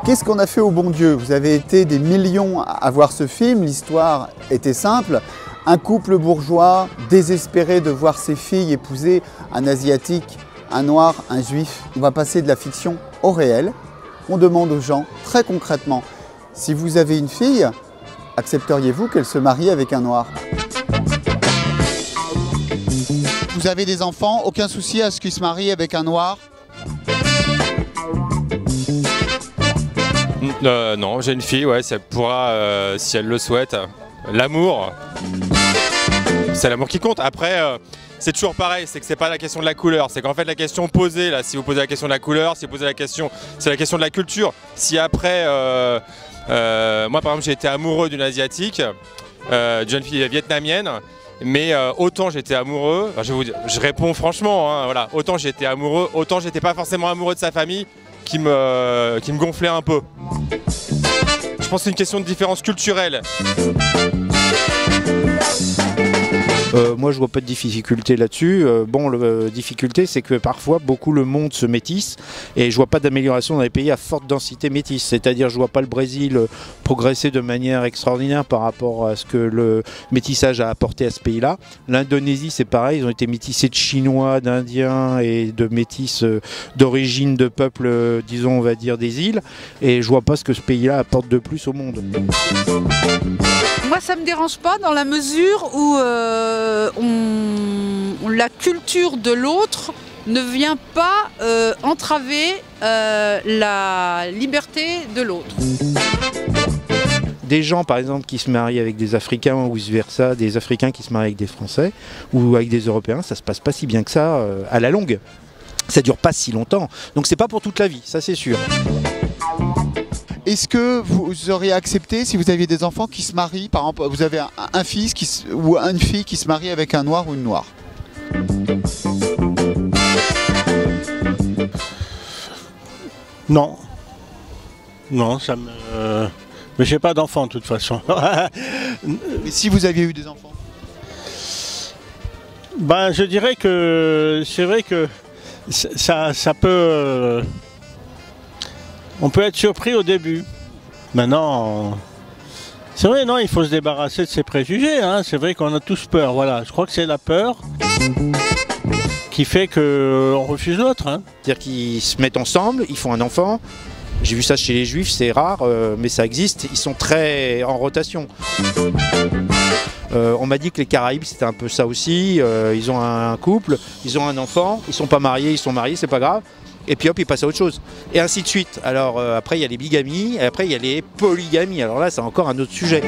Qu'est-ce qu'on a fait au bon Dieu? Vous avez été des millions à voir ce film, l'histoire était simple. Un couple bourgeois désespéré de voir ses filles épouser un asiatique, un noir, un juif. On va passer de la fiction au réel. On demande aux gens, très concrètement, si vous avez une fille, accepteriez-vous qu'elle se marie avec un noir? Vous avez des enfants, aucun souci à ce qu'ils se marient avec un noir? Non, j'ai une fille, ouais, ça pourra, si elle le souhaite. L'amour, c'est l'amour qui compte. Après, c'est toujours pareil, c'est que c'est pas la question de la couleur. C'est qu'en fait, la question posée, là, si vous posez la question de la couleur, si vous posez la question, c'est la question de la culture. Si après, moi par exemple, j'ai été amoureux d'une asiatique, d'une jeune fille vietnamienne, mais autant j'étais amoureux, enfin, je réponds franchement, hein, voilà, autant j'étais amoureux, autant j'étais pas forcément amoureux de sa famille, qui me gonflait un peu. Je pense que c'est une question de différence culturelle. Moi je vois pas de difficulté là-dessus. La difficulté c'est que parfois beaucoup le monde se métisse et je vois pas d'amélioration dans les pays à forte densité métisse. C'est-à-dire je vois pas le Brésil progresser de manière extraordinaire par rapport à ce que le métissage a apporté à ce pays-là. L'Indonésie c'est pareil, ils ont été métissés de Chinois, d'Indiens et de métis d'origine de peuples, disons on va dire des îles, et je vois pas ce que ce pays-là apporte de plus au monde. Moi ça me dérange pas dans la mesure où la culture de l'autre ne vient pas entraver la liberté de l'autre. Des gens par exemple qui se marient avec des Africains ou vice versa, des Africains qui se marient avec des Français ou avec des Européens, ça se passe pas si bien que ça à la longue. Ça dure pas si longtemps, donc c'est pas pour toute la vie, ça c'est sûr. Est-ce que vous auriez accepté, si vous aviez des enfants qui se marient, par exemple, vous avez un fils ou une fille qui se marie avec un noir ou une noire? Non. Non, ça me... Mais j'ai pas d'enfants de toute façon. Mais si vous aviez eu des enfants? Ben, je dirais que c'est vrai que ça peut... On peut être surpris au début. Maintenant, c'est vrai, non, il faut se débarrasser de ses préjugés. Hein. C'est vrai qu'on a tous peur. Voilà, je crois que c'est la peur qui fait qu'on refuse l'autre. Hein. C'est-à-dire qu'ils se mettent ensemble, ils font un enfant. J'ai vu ça chez les Juifs, c'est rare, mais ça existe. Ils sont très en rotation. On m'a dit que les Caraïbes, c'était un peu ça aussi. Ils ont un couple, ils ont un enfant, ils sont pas mariés, ils sont mariés, c'est pas grave. Et puis hop, ils passent à autre chose. Et ainsi de suite. Alors après, il y a les bigamies, et après, il y a les polygamies. Alors là, c'est encore un autre sujet.